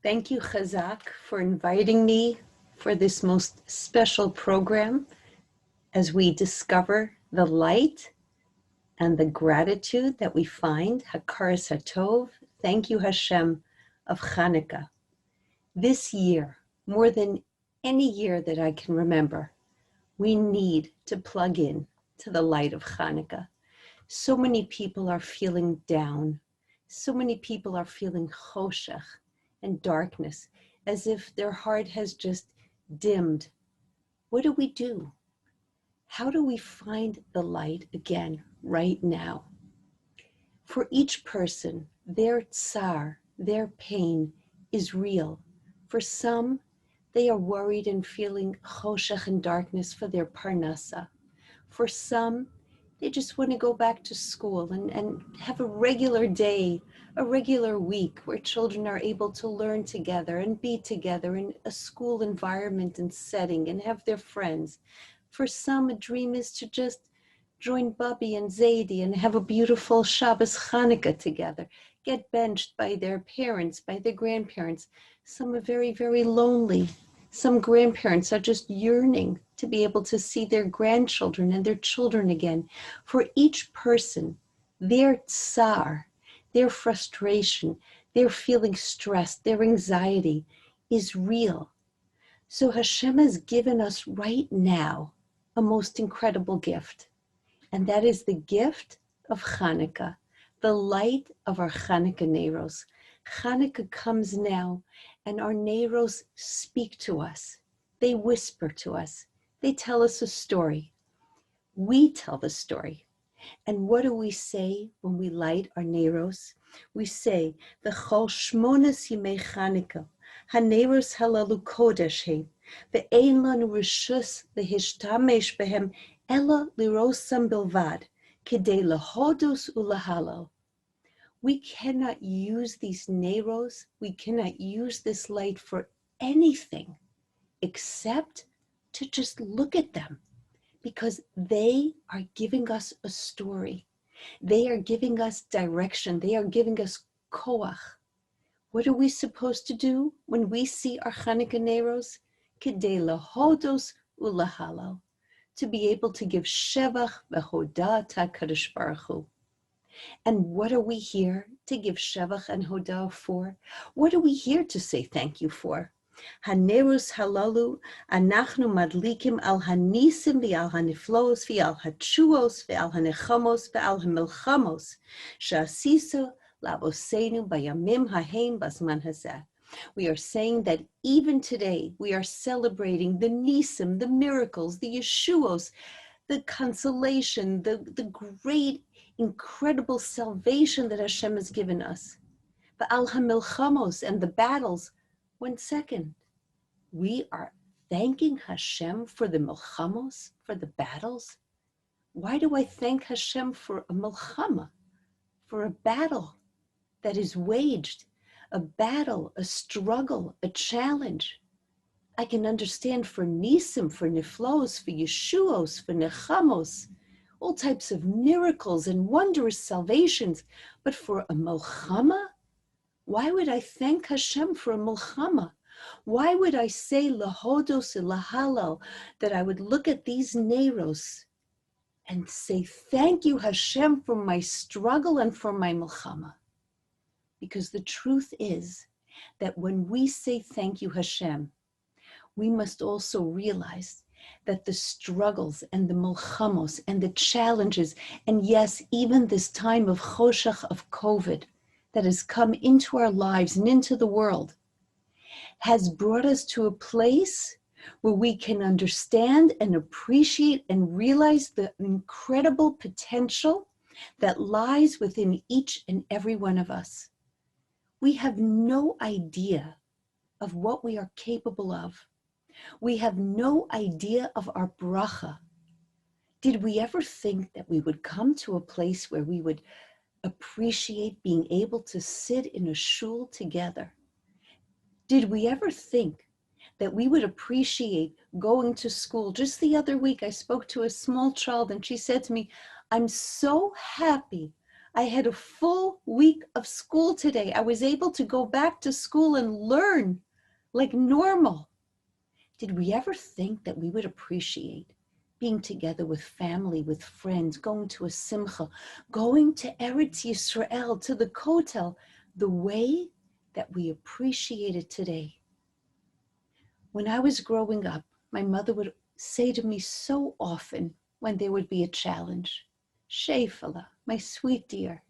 Thank you, Chazaq, for inviting me for this most special program as we discover the light and the gratitude that we find, Hakaras Hatov, thank you, Hashem, of Hanukkah. This year, more than any year that I can remember, we need to plug in to the light of Hanukkah. So many people are feeling down. So many people are feeling choshech and darkness, as if their heart has just dimmed. What do we do? How do we find the light again right now? For each person, their tsar, their pain is real. For some, they are worried and feeling choshech and darkness for their parnasa. For some, they just want to go back to school and have a regular day, a regular week where children are able to learn together and be together in a school environment and setting and have their friends. For some, a dream is to just join Bubby and Zaidi and have a beautiful Shabbos Hanukkah together, get benched by their parents, by their grandparents. Some are very, very lonely. Some grandparents are just yearning to be able to see their grandchildren and their children again. For each person, their tsar, their frustration, their feeling stressed, their anxiety is real. So Hashem has given us right now a most incredible gift, and that is the gift of Hanukkah, the light of our Hanukkah neros. Hanukkah comes now, and our neros speak to us. They whisper to us. They tell us a story. We tell the story. And what do we say when we light our neros? We say, V'chol shmonas yimei Hanukkah, haneros halalu kodesh he, ve'ein lanu rishus lehishtamesh behem ela lirosam bilvad, kedei lahodus ulahalal. We cannot use these neros, we cannot use this light for anything except to just look at them, because they are giving us a story. They are giving us direction. They are giving us koach. What are we supposed to do when we see our Hanukkah neros? Kedei lahodos ulahalal, to be able to give shevach v'hodah ta'kadosh baruch hu. And what are we here to give shevach and hodah for? What are we here to say thank you for? Hanerus halalu anachnu madlikim al hanisim v'al haniflos v'al hatshuos v'al hanechamos v'al hamilchamos she'asisu lavosenu bayamim hahem basman hazeh. We are saying that even today we are celebrating the nisim, the miracles, the yeshuos, the consolation, the great, incredible salvation that Hashem has given us. V'al hamilchamos, and the battles. 1 second. We are thanking Hashem for the milchamos, for the battles. Why do I thank Hashem for a milchama, for a battle that is waged, a battle, a struggle, a challenge? I can understand for nisim, for niflos, for yeshuos, for nechamos, all types of miracles and wondrous salvations. But for a milchama, why would I thank Hashem for a milchama? Why would I say lahodos lahalal, that I would look at these neros and say thank you Hashem for my struggle and for my milchama? Because the truth is that when we say thank you Hashem, we must also realize that the struggles and the milchamos and the challenges, and yes, even this time of choshech, of COVID, that has come into our lives and into the world, has brought us to a place where we can understand and appreciate and realize the incredible potential that lies within each and every one of us. We have no idea of what we are capable of. We have no idea of our bracha. Did we ever think that we would come to a place where we would appreciate being able to sit in a shul together? Did we ever think that we would appreciate going to school? Just the other week, I spoke to a small child and she said to me, I'm so happy I had a full week of school today. I was able to go back to school and learn like normal. Did we ever think that we would appreciate being together with family, with friends, going to a simcha, going to Eretz Yisrael, to the Kotel, the way that we appreciate it today? When I was growing up, my mother would say to me so often when there would be a challenge, Shefala, my sweet dear,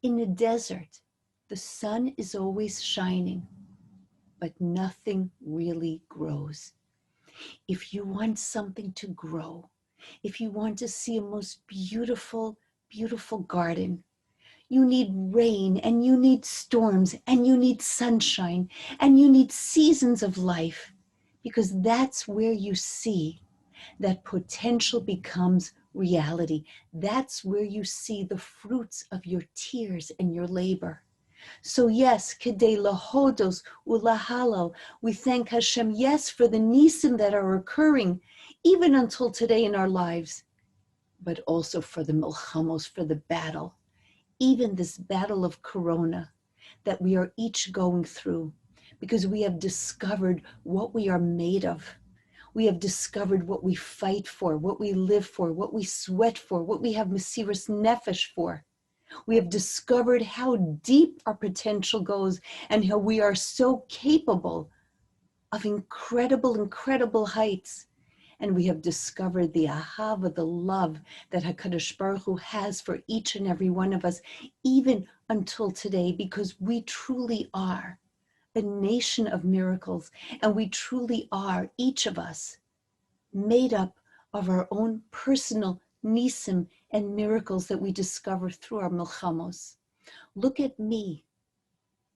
in the desert, the sun is always shining, but nothing really grows. If you want something to grow, if you want to see a most beautiful, beautiful garden, you need rain and you need storms and you need sunshine and you need seasons of life, because that's where you see that potential becomes reality. That's where you see the fruits of your tears and your labor. So yes, kedei lahodos ulahalal, we thank Hashem, yes, for the nisim that are occurring even until today in our lives, but also for the milchamos, for the battle, even this battle of corona that we are each going through, because we have discovered what we are made of. We have discovered what we fight for, what we live for, what we sweat for, what we have mesiras nefesh for. We have discovered how deep our potential goes and how we are so capable of incredible, incredible heights. And we have discovered the ahava, the love that HaKadosh Baruch Hu has for each and every one of us, even until today, because we truly are a nation of miracles, and we truly are, each of us, made up of our own personal nisim and miracles that we discover through our milchamos. Look at me.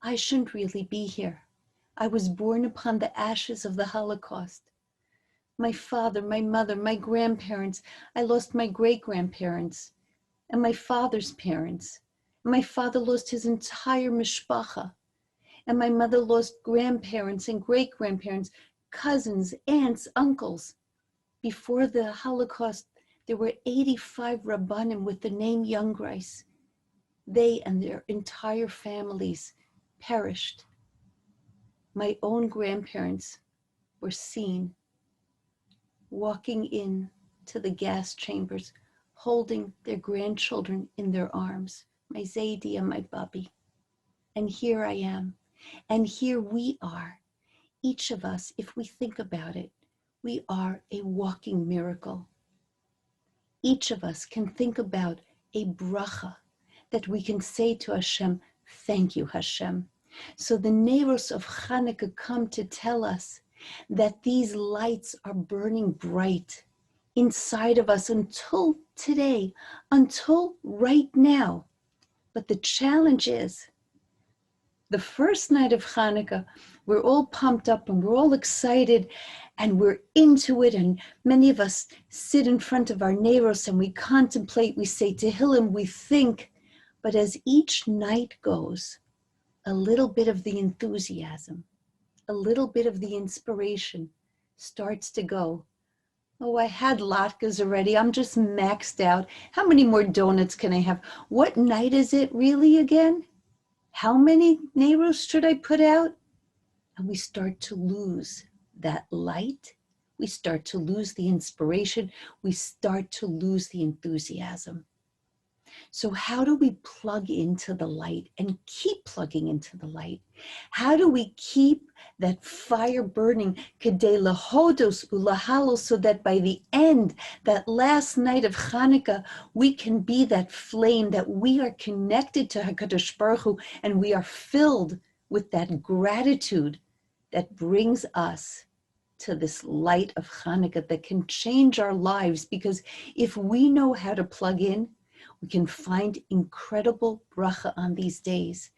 I shouldn't really be here. I was born upon the ashes of the Holocaust. My father, my mother, my grandparents, I lost my great-grandparents and my father's parents. My father lost his entire mishpacha, and my mother lost grandparents and great-grandparents, cousins, aunts, uncles. Before the Holocaust, there were 85 Rabbanim with the name Jungreis. They and their entire families perished. My own grandparents were seen walking in to the gas chambers, holding their grandchildren in their arms, my Zaidi and my Bubby. And here I am, and here we are. Each of us, if we think about it, we are a walking miracle. Each of us can think about a bracha that we can say to Hashem, thank you, Hashem. So the neros of Hanukkah come to tell us that these lights are burning bright inside of us until today, until right now. But the challenge is, the first night of Hanukkah, we're all pumped up and we're all excited and we're into it, and many of us sit in front of our neros and we contemplate, we say Tehillim, we think, but as each night goes, a little bit of the enthusiasm, a little bit of the inspiration starts to go. Oh, I had latkes already. I'm just maxed out. How many more donuts can I have? What night is it really again? How many neros should I put out? And we start to lose that light. We start to lose the inspiration. We start to lose the enthusiasm. So how do we plug into the light and keep plugging into the light? How do we keep that fire burning, kedei lahodos ulahalo, so that by the end, that last night of Hanukkah, we can be that flame, that we are connected to HaKadosh Baruch Hu, and we are filled with that gratitude that brings us to this light of Hanukkah that can change our lives. Because if we know how to plug in, we can find incredible bracha on these days.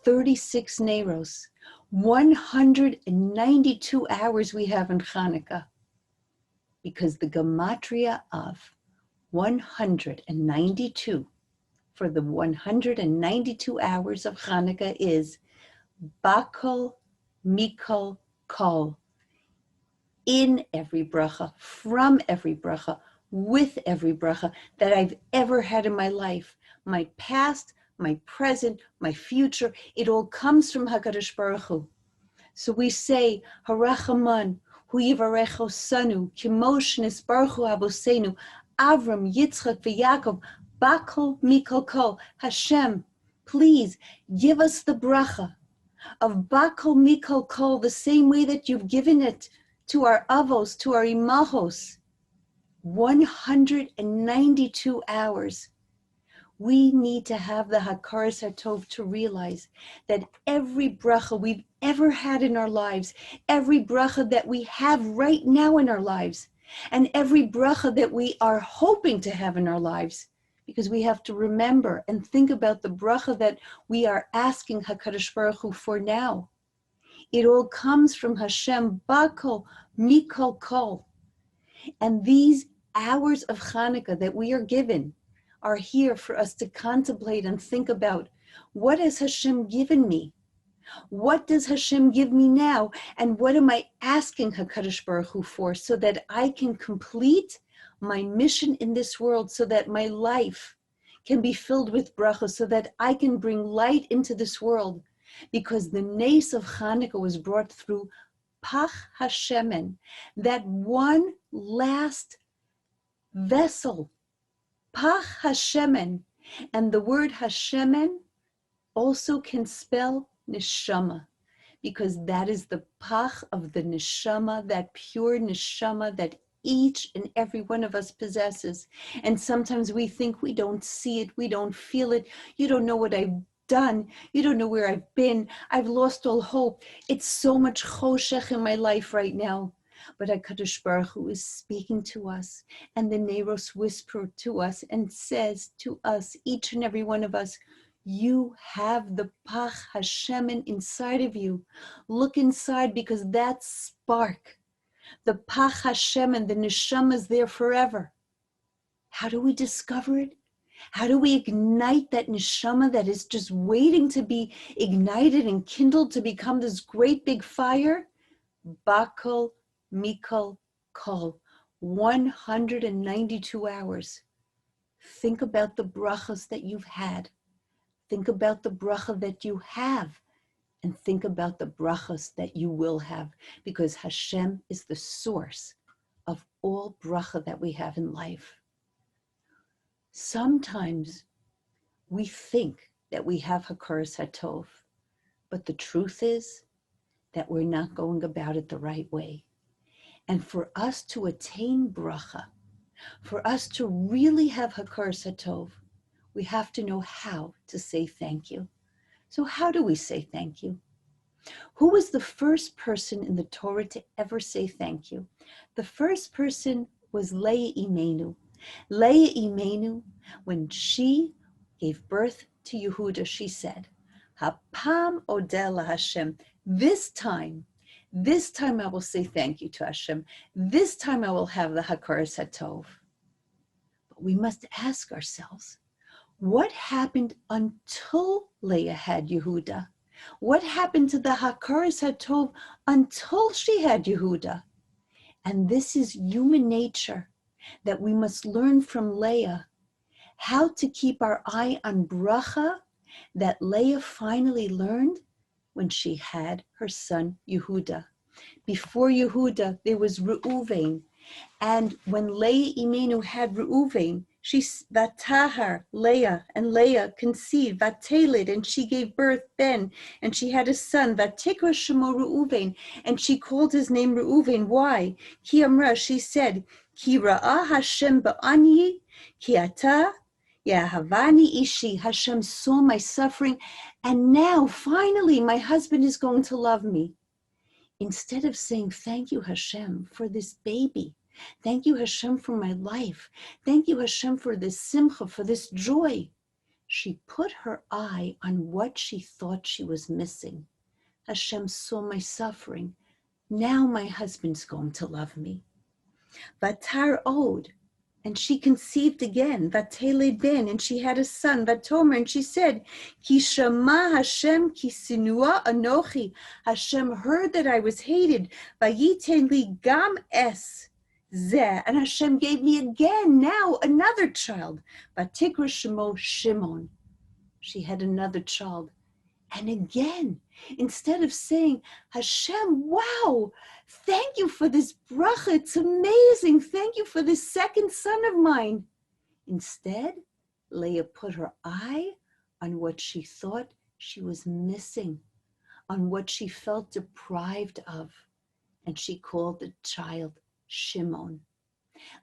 36 neros, 192 hours we have in Hanukkah, because the gematria of 192 for the 192 hours of Hanukkah is Bakol Mikol Kol. In every bracha, from every bracha, with every bracha that I've ever had in my life, my past, my present, my future. It all comes from HaKadosh Baruch Hu. So we say, Harachaman, Hu Yivarecho Sanu, Kimoshnis Baruch Hu Abosenu, Avram, Yitzchak, v'Yaakov, Bakol Mikol Kol. Hashem, please give us the bracha of Bakol Mikol Kol, the same way that you've given it to our avos, to our imahos. 192 hours. We need to have the Hakaras HaTov to realize that every bracha we've ever had in our lives, every bracha that we have right now in our lives, and every bracha that we are hoping to have in our lives, because we have to remember and think about the bracha that we are asking HaKadosh Baruch Hu for now. It all comes from Hashem, Bakol Mikol Kol. And these hours of Hanukkah that we are given are here for us to contemplate and think about, what has Hashem given me? What does Hashem give me now? And what am I asking HaKadosh Baruch Hu for, so that I can complete my mission in this world, so that my life can be filled with bracha, so that I can bring light into this world? Because the nes of Hanukkah was brought through Pach Hashemen, that one last vessel, Pach Hashemen. And the word Hashemen also can spell neshama, because that is the Pach of the neshama, that pure neshama that each and every one of us possesses. And sometimes we think we don't see it, we don't feel it, you don't know what I've done, you don't know where I've been, I've lost all hope, it's so much choshech in my life right now. But HaKadosh Baruch Hu is speaking to us, and the neros whisper to us and says to us, each and every one of us, you have the Pach Hashemen inside of you. Look inside, because that spark, the Pach Hashemen, the neshama, is there forever. How do we discover it? How do we ignite that neshama that is just waiting to be ignited and kindled to become this great big fire? Bakol Mikol Kol, 192 hours. Think about the brachas that you've had. Think about the bracha that you have. And think about the brachas that you will have. Because Hashem is the source of all bracha that we have in life. Sometimes we think that we have Hakaras HaTov, but the truth is that we're not going about it the right way. And for us to attain bracha, for us to really have Hakaras HaTov, we have to know how to say thank you. So how do we say thank you? Who was the first person in the Torah to ever say thank you? The first person was Leah Imenu. Leah Imenu, when she gave birth to Yehuda, she said, Hapam odeh Hashem. This time I will say thank you to Hashem. This time I will have the Hakaras HaTov. But we must ask ourselves, what happened until Leah had Yehuda? What happened to the Hakaras HaTov until she had Yehuda? And this is human nature, that we must learn from Leah how to keep our eye on bracha that Leah finally learned when she had her son Yehuda. Before Yehuda, there was Reuven. And when Leah Imenu had Reuven, she Vatahar, Leah, and Leah conceived, Vatelid, and she gave birth Ben, and she had a son, Vatikra Shemo Reuven, and she called his name Reuven. Why? Ki Amra, she said, Ki Ra'ah Hashem ba'ani, Ki Ata Yahavani Ishi. Hashem saw my suffering, and now finally my husband is going to love me. Instead of saying, thank you Hashem for this baby, thank you Hashem for my life, thank you Hashem for this simcha, for this joy, she put her eye on what she thought she was missing. Hashem saw my suffering, now my husband's going to love me. Vatar Od, and she conceived again, Vatele Ben, and she had a son, Vatomer, and she said, Ki Shama Hashem ki sinua anochi. Hashem heard that I was hated, Vayiten li gam es Zeh. And Hashem gave me again now another child. Vatikra Shemo Shimon. She had another child. And again, instead of saying, Hashem, wow, thank you for this bracha, it's amazing, thank you for this second son of mine. Instead, Leah put her eye on what she thought she was missing, on what she felt deprived of, and she called the child Shimon.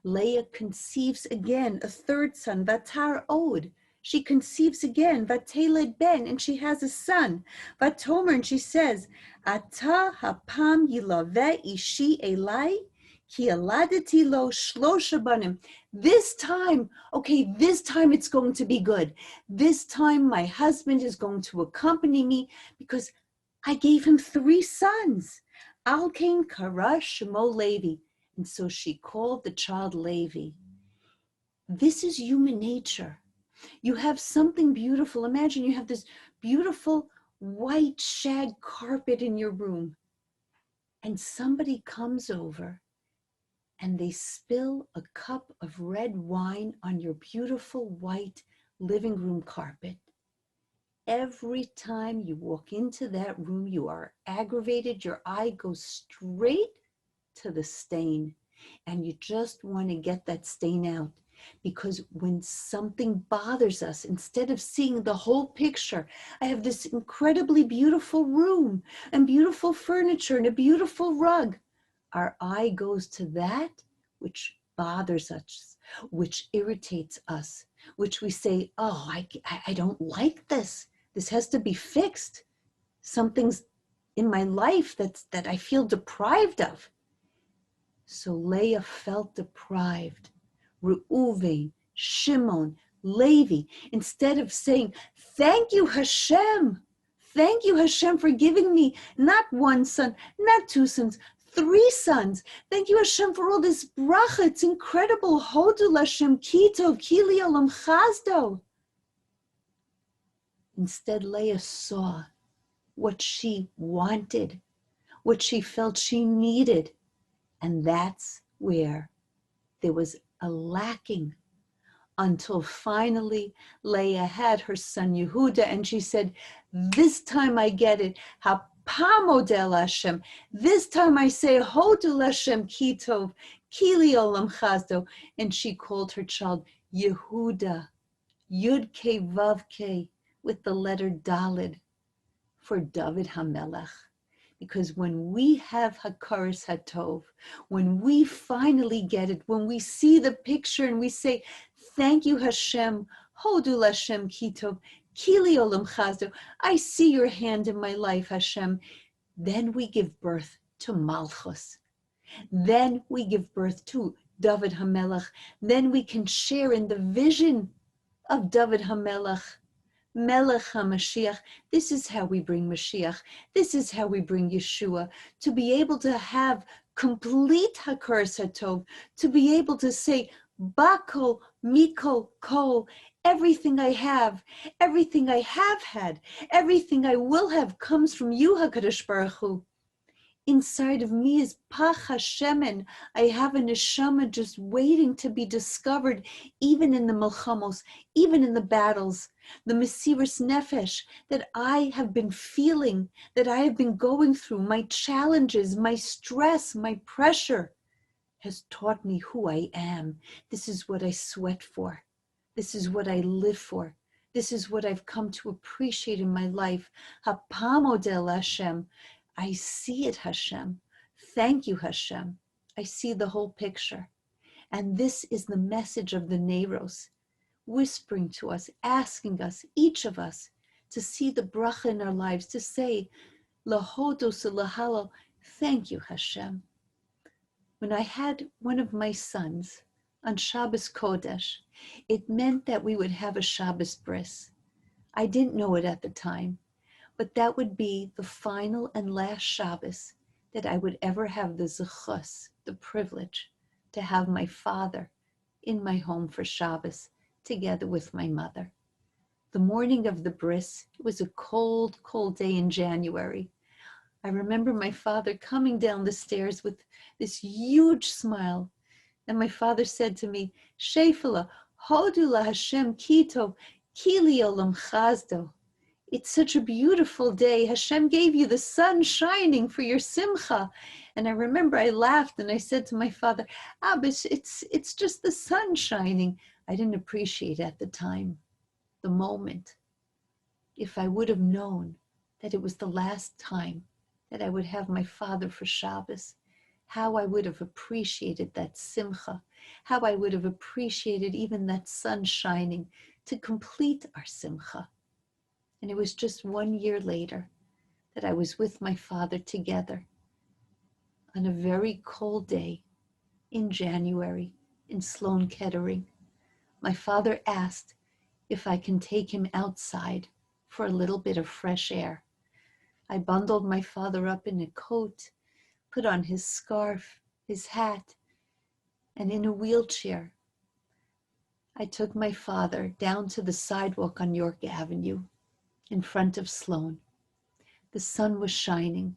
Leah conceives again a third son, Vatar Od. She conceives again, Vateled Ben, and she has a son, Vatomer, and she says, Ata hapam yilaveh ishi elai, ki aladati lo shlosha banim. This time, okay, this time it's going to be good. This time my husband is going to accompany me because I gave him 3 sons. Al kain kara shemo Levi. And so she called the child Levi. This is human nature. You have something beautiful. Imagine you have this beautiful white shag carpet in your room, and somebody comes over and they spill a cup of red wine on your beautiful white living room carpet. Every time you walk into that room, you are aggravated. Your eye goes straight to the stain, and you just want to get that stain out. Because when something bothers us, instead of seeing the whole picture, I have this incredibly beautiful room and beautiful furniture and a beautiful rug. Our eye goes to that which bothers us, which irritates us, which we say, oh, I don't like this. This has to be fixed. Something's in my life that I feel deprived of. So Leah felt deprived. Reuven, Shimon, Levi, instead of saying, thank you, Hashem for giving me not 1 son, not 2 sons, 3 sons. Thank you, Hashem, for all this bracha. It's incredible. Hodu Hashem kitov, kili olam chazdo. Instead, Leah saw what she wanted, what she felt she needed. And that's where there was a lacking, until finally Leah had her son Yehuda, and she said, this time I get it. Hapamodel Hashem. This time I say, Hodu Hashem kitov, kili olam chazdo. And she called her child Yehuda, Yud Ke Vav Ke, with the letter Daled, for David HaMelech. Because when we have Hakaras Hatov, when we finally get it, when we see the picture and we say, thank you, Hashem, Hodu Hashem kitov, kili olam chazdo, I see your hand in my life, Hashem, then we give birth to Malchus. Then we give birth to David HaMelech. Then we can share in the vision of David HaMelech. Melech HaMashiach. This is how we bring Mashiach. This is how we bring Yeshua. To be able to have complete Hakaras Hatov, to be able to say, Bakol, Mikol, Kol, everything I have had, everything I will have comes from you, HaKadosh Baruch Hu. Inside of me is Pach HaShemen. I have a neshama just waiting to be discovered, even in the milchamos, even in the battles, the mesiras nefesh that I have been feeling, that I have been going through, my challenges, my stress, my pressure, has taught me who I am. This is what I sweat for. This is what I live for. This is what I've come to appreciate in my life. Hapamodel Hashem. I see it, Hashem. Thank you, Hashem. I see the whole picture. And this is the message of the neros, whispering to us, asking us, each of us, to see the bracha in our lives, to say, Lahodos lahalo, thank you, Hashem. When I had one of my sons on Shabbos Kodesh, it meant that we would have a Shabbos bris. I didn't know it at the time, but that would be the final and last Shabbos that I would ever have the zechus, the privilege, to have my father in my home for Shabbos together with my mother. The morning of the bris, it was a cold, cold day in January. I remember my father coming down the stairs with this huge smile, And my father said to me, Shefala, hodu la Hashem kito, kili olam chazdo. It's such a beautiful day. Hashem gave you the sun shining for your simcha. And I remember I laughed and I said to my father, but it's just the sun shining. I didn't appreciate at the time, the moment. If I would have known that it was the last time that I would have my father for Shabbos, how I would have appreciated that simcha, how I would have appreciated even that sun shining to complete our simcha. And it was just 1 year later that I was with my father together on a very cold day in January in Sloan Kettering. My father asked if I can take him outside for a little bit of fresh air. I bundled my father up in a coat, put on his scarf, his hat, and in a wheelchair. I took my father down to the sidewalk on York Avenue in front of Sloan. The sun was shining,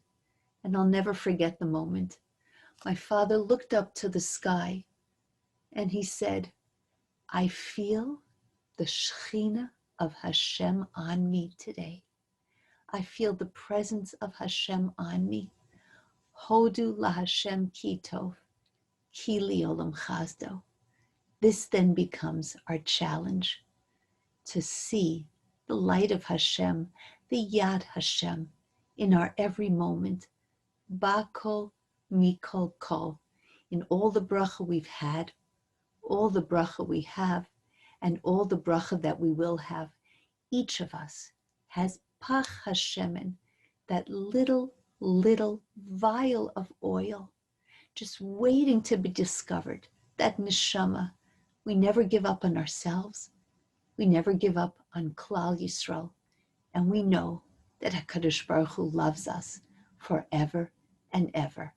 and I'll never forget the moment. My father looked up to the sky, and he said, I feel the Shekhinah of Hashem on me today. I feel the presence of Hashem on me. Hodu la Hashem ki tov, ki li olam chazdo. This then becomes our challenge, to see the light of Hashem, the Yad Hashem, in our every moment. Bakol mikol kol, in all the bracha we've had, all the bracha we have, and all the bracha that we will have. Each of us has pach Hashemen, that little vial of oil, just waiting to be discovered, that neshama. We never give up on ourselves. We never give up on Klal Yisrael. And we know that HaKadosh Baruch Hu loves us forever and ever.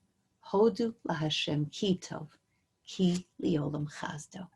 Hodu la Hashem ki tov, ki li olam chazdo.